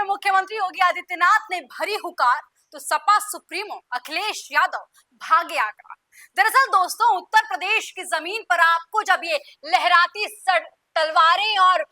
मुख्यमंत्री योगी आदित्यनाथ ने भरी हुकार तो सपा सुप्रीमो अखिलेश यादव भागे आगरा। दरअसल दोस्तों, उत्तर प्रदेश की जमीन पर आपको जब ये लहराती तलवारें और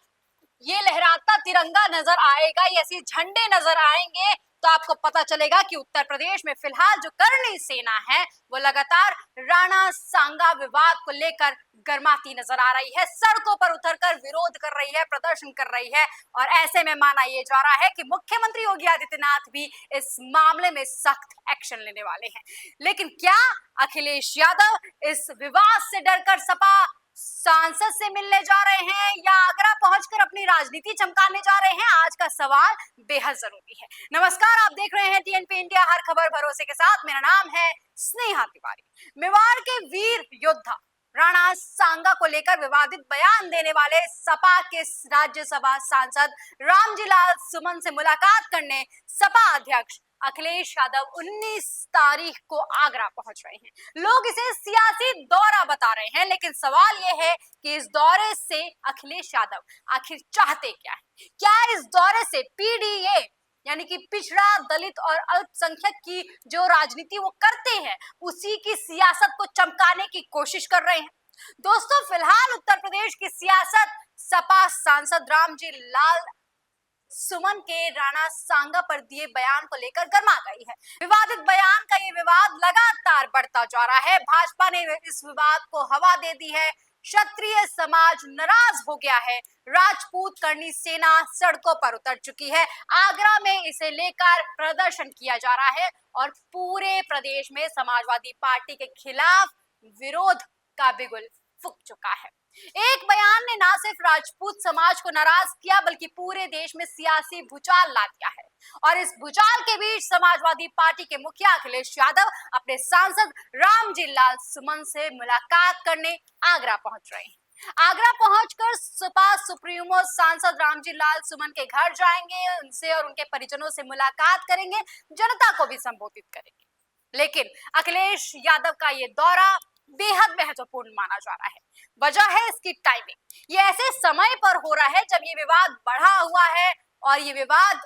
ये लहराता तिरंगा नजर आएगा, ये ऐसे झंडे नजर आएंगे, तो आपको पता चलेगा कि उत्तर प्रदेश में फिलहाल जो करनी सेना है वो लगातार राणा सांगा विवाद को लेकर गर्माती नजर आ रही है। सड़कों पर उतरकर विरोध कर रही है, प्रदर्शन कर रही है, और ऐसे में माना यह जा रहा है कि मुख्यमंत्री योगी आदित्यनाथ भी इस मामले में सख्त एक्शन लेने वाले हैं। लेकिन क्या अखिलेश यादव इस विवाद से डरकर सपा सांसद से मिलने जा रहे हैं या आगरा पहुंचकर अपनी राजनीति चमकाने जा रहे हैं? आज का सवाल बेहद जरूरी है। नमस्कार, आप देख रहे हैं टीएनपी इंडिया, हर खबर भरोसे के साथ। मेरा नाम है स्नेहा तिवारी। मेवाड़ के वीर योद्धा राणा सांगा को लेकर विवादित बयान देने वाले सपा के राज्यसभा सांसद रामजी लाल सुमन से मुलाकात करने सपा अध्यक्ष अखिलेश यादव 19 तारीख को आगरा पहुंच रहे हैं। लोग इसे सियासी दौरा बता रहे हैं, लेकिन सवाल यह है कि इस दौरे से अखिलेश यादव आखिर चाहते क्या है? क्या इस दौरे से पीडीए यानी कि पिछड़ा, दलित और अल्पसंख्यक की जो राजनीति वो करते हैं उसी की सियासत को चमकाने की कोशिश कर रहे हैं? दोस्तों, फिलहाल उत्तर प्रदेश की सियासत सपा सांसद रामजी लाल सुमन के राणा सांगा पर दिए बयान को लेकर गर्मा गई है। विवादित बयान का ये विवाद लगातार बढ़ता जा रहा है। भाजपा ने इस विवाद को हवा दे दी है। क्षत्रिय समाज नाराज हो गया है। राजपूत करनी सेना सड़कों पर उतर चुकी है। आगरा में इसे लेकर प्रदर्शन किया जा रहा है और पूरे प्रदेश में समाजवादी पार्टी के खिलाफ विरोध का बिगुल फूंक चुका है। एक बयान ने ना सिर्फ राजपूत समाज को नाराज किया बल्कि पूरे देश में सियासी भूचाल ला दिया है। और इस भूचाल के बीच समाजवादी पार्टी के मुखिया अखिलेश यादव अपने सांसद रामजी लाल सुमन से मुलाकात करने आगरा पहुंच रहे हैं। आगरा पहुंचकर सपा सुप्रीमो सांसद रामजी लाल सुमन के घर जाएंगे, उनसे और उनके परिजनों से मुलाकात करेंगे, जनता को भी संबोधित करेंगे। लेकिन अखिलेश यादव का ये दौरा बेहद महत्वपूर्ण माना जा रहा है। वजह है इसकी टाइमिंग। ये ऐसे समय पर हो रहा है जब ये विवाद बढ़ा हुआ है और ये विवाद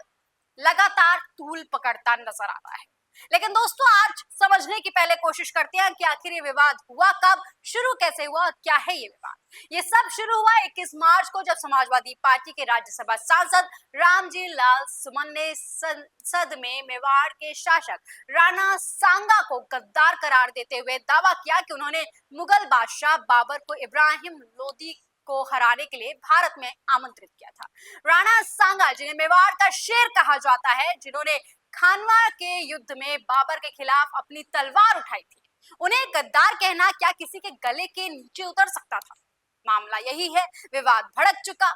लगातार तूल पकड़ता नजर आ रहा है। लेकिन दोस्तों, आज समझने की पहले कोशिश करते हैं कि आखिर ये विवाद हुआ कब, शुरू कैसे हुआ और क्या है ये विवाद। ये सब शुरू हुआ 21 मार्च को, जब समाजवादी पार्टी के राज्यसभा सांसद रामजी लाल सुमन ने संसद में मेवाड़ के शासक राणा सांगा को गद्दार करार देते हुए दावा किया कि उन्होंने मुगल बादशाह बाबर को इब्राहिम लोदी को हराने के लिए भारत में आमंत्रित किया था। राणा सांगा, जिन्हें मेवाड़ का शेर कहा जाता है, जिन्होंने खानवा के युद्ध में बाबर के खिलाफ अपनी तलवार उठाई थी, उन्हें गद्दार कहना क्या किसी के गले के नीचे उतर सकता था? मामला यही है। विवाद भड़क चुका।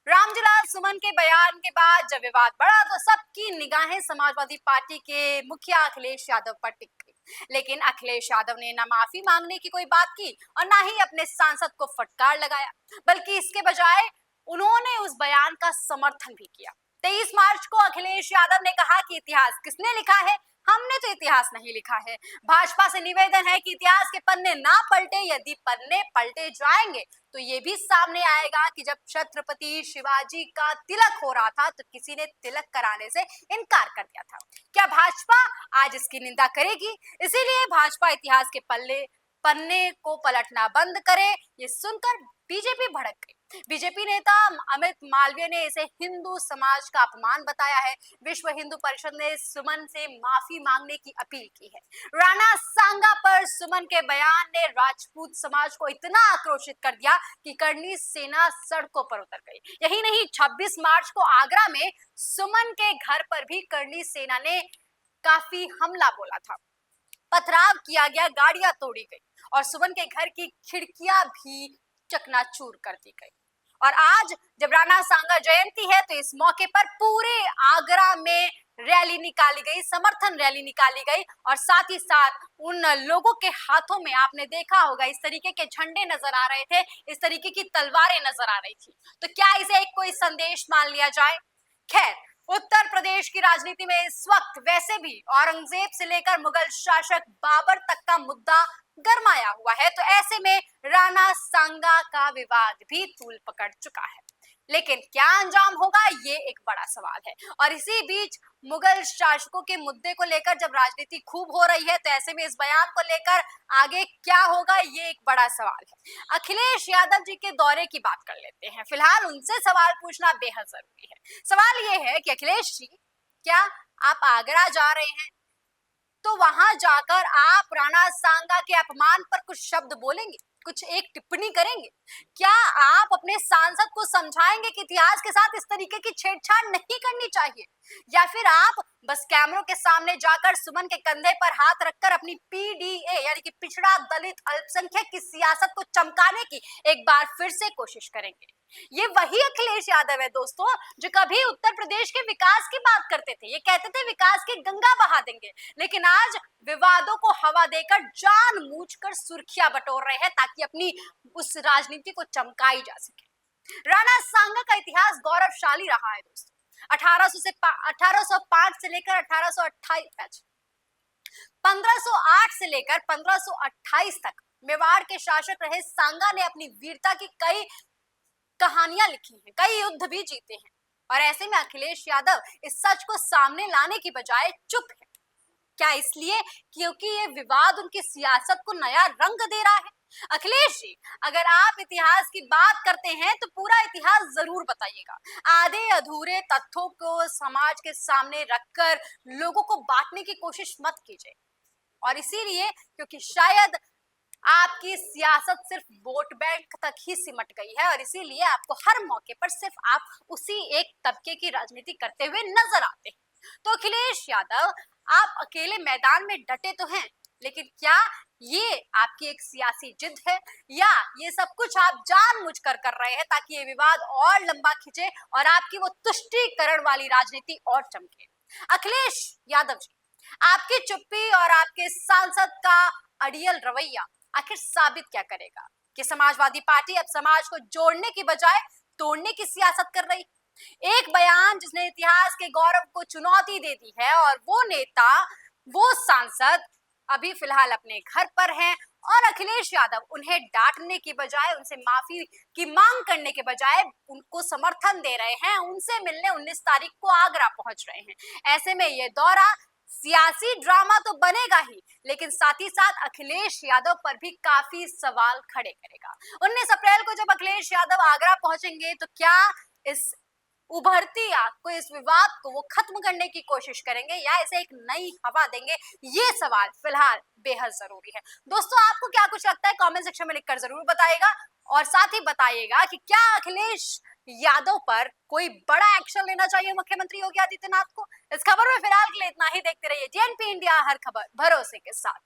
रामजी लाल सुमन के बयान के बाद जब विवाद बढ़ा तो सबकी निगाहें समाजवादी पार्टी के मुखिया अखिलेश यादव पर टिक गई। लेकिन अखिलेश यादव ने ना माफी मांगने की कोई बात की और ना ही अपने सांसद को फटकार लगाया, बल्कि इसके बजाय उन्होंने उस बयान का समर्थन भी किया। 23 मार्च को अखिलेश यादव ने कहा कि इतिहास किसने लिखा है? हमने तो इतिहास नहीं लिखा है। भाजपा से निवेदन है कि इतिहास के पन्ने ना पलटे। यदि पन्ने पलटे जाएंगे तो ये भी सामने आएगा कि जब छत्रपति शिवाजी का तिलक हो रहा था तो किसी ने तिलक कराने से इनकार कर दिया था। क्या भाजपा आज इसकी निंदा करेगी? इसीलिए भाजपा इतिहास के पन्ने को पलटना बंद करे। ये सुनकर बीजेपी भड़क गई। बीजेपी नेता अमित मालवीय ने इसे हिंदू समाज का अपमान बताया है। विश्व हिंदू परिषद ने सुमन से माफी मांगने की अपील की है। राणा सांगा पर सुमन के बयान ने राजपूत समाज को इतना आक्रोशित कर दिया कि करनी सेना सड़कों पर उतर गई। यही नहीं, 26 मार्च को आगरा में सुमन के घर पर भी करनी सेना ने काफी हमला बोला था। पथराव किया गया, गाड़ियां तोड़ी गई और सुमन के घर की खिड़कियां भी चकनाचूर कर दी गई। और आज जब राणा सांगा जयंती है तो इस मौके पर पूरे आगरा में रैली निकाली गई, समर्थन रैली निकाली गई और साथ ही साथ उन लोगों के हाथों में आपने देखा होगा इस तरीके के झंडे नजर आ रहे थे, इस तरीके की तलवारें नजर आ रही थी। तो क्या इसे एक कोई संदेश मान लिया जाए? खैर, उत्तर प्रदेश की राजनीति में इस वक्त वैसे भी औरंगजेब से लेकर मुगल शासक बाबर तक का मुद्दा गरमाया हुआ है, तो ऐसे में राणा सांगा का विवाद भी तूल पकड़ चुका है। लेकिन क्या अंजाम होगा ये एक बड़ा सवाल है। और इसी बीच मुगल शासकों के मुद्दे को लेकर जब राजनीति खूब हो रही है तो ऐसे में इस बयान को लेकर आगे क्या होगा ये एक बड़ा सवाल है। अखिलेश यादव जी के दौरे की बात कर लेते हैं। फिलहाल उनसे सवाल पूछना बेहद जरूरी है। सवाल ये है कि अखिलेश जी, क्या आप आगरा जा रहे हैं तो वहां जाकर आप राणा सांगा के अपमान पर कुछ शब्द बोलेंगे, कुछ एक टिप्पणी करेंगे? क्या आप अपने सांसद को समझाएंगे कि इतिहास के साथ इस तरीके की छेड़छाड़ नहीं करनी चाहिए? या फिर आप बस कैमरों के सामने जाकर सुमन के कंधे पर हाथ रखकर अपनी पीडीए यानी कि पिछड़ा दलित अल्पसंख्यक की सियासत को चमकाने की एक बार फिर से कोशिश करेंगे? ये वही अखिलेश यादव है दोस्तों, जो कभी उत्तर प्रदेश के विकास की बात करते थे, ये कहते थे विकास की गंगा बहा देंगे, लेकिन आज विवादों को हवा देकर जानबूझकर सुर्खियां बटोर रहे हैं ताकि अपनी उस राजनीति को चमकाई जा सके। राणा सांगा का इतिहास गौरवशाली रहा है दोस्तों। 1805 से लेकर 1828, 1508 से लेकर 1528 तक मेवाड़ के शासक रहे सांगा ने अपनी वीरता की कई कहानियां लिखी हैं, कई युद्ध भी जीते हैं। और ऐसे में अखिलेश यादव इस सच को सामने लाने की बजाय चुप है। क्या इसलिए क्योंकि ये विवाद उनकी सियासत को नया रंग दे रहा है? अखिलेश जी, अगर आप इतिहास की बात करते हैं तो पूरा इतिहास जरूर बताइएगा। आधे अधूरे तथ्यों को समाज के सामने रखकर लोगों को बांटने की कोशिश मत कीजिए। और इसीलिए क्योंकि शायद आपकी सियासत सिर्फ वोट बैंक तक ही सिमट गई है और इसीलिए आपको हर मौके पर सिर्फ आप उसी एक तबके की राजनीति करते हुए नजर आते हैं। तो अखिलेश यादव, आप अकेले मैदान में डटे तो हैं, लेकिन क्या ये आपकी एक सियासी जिद है या ये सब कुछ आप जानबूझकर कर रहे हैं ताकि ये विवाद और लंबा खिंचे और आपकी वो तुष्टीकरण वाली राजनीति और चमके? अखिलेश यादव जी, आपकी चुप्पी और आपके सांसद का अड़ियल रवैया आखिर साबित क्या करेगा कि समाजवादी पार्टी अब समाज को जोड़ने की बजाय तोड़ने की सियासत कर रही? एक बयान जिसने इतिहास के गौरव को चुनौती दे दी है और वो नेता, वो सांसद अभी फिलहाल अपने घर पर हैं और अखिलेश यादव उन्हें डांटने की बजाय, उनसे माफी की मांग करने के बजाय उनको समर्थन दे रहे हैं, उनसे मिलने 19 तारीख को आगरा पहुंच रहे हैं। ऐसे में ये दौरा सियासी ड्रामा तो बनेगा ही, लेकिन साथ ही साथ अखिलेश यादव पर भी काफी सवाल खड़े करेगा। 19 अप्रैल को जब अखिलेश यादव आगरा पहुंचेंगे तो क्या इस उभरती आग को, इस विवाद को वो खत्म करने की कोशिश करेंगे या इसे एक नई हवा देंगे? ये सवाल फिलहाल बेहद जरूरी है। दोस्तों, आपको क्या कुछ लगता है कमेंट सेक्शन में लिखकर जरूर बताइएगा और साथ ही बताइएगा कि क्या अखिलेश यादव पर कोई बड़ा एक्शन लेना चाहिए मुख्यमंत्री योगी आदित्यनाथ को। इस खबर में फिलहाल के लिए इतना ही। देखते रहिए जीएनपी इंडिया, हर खबर भरोसे के साथ।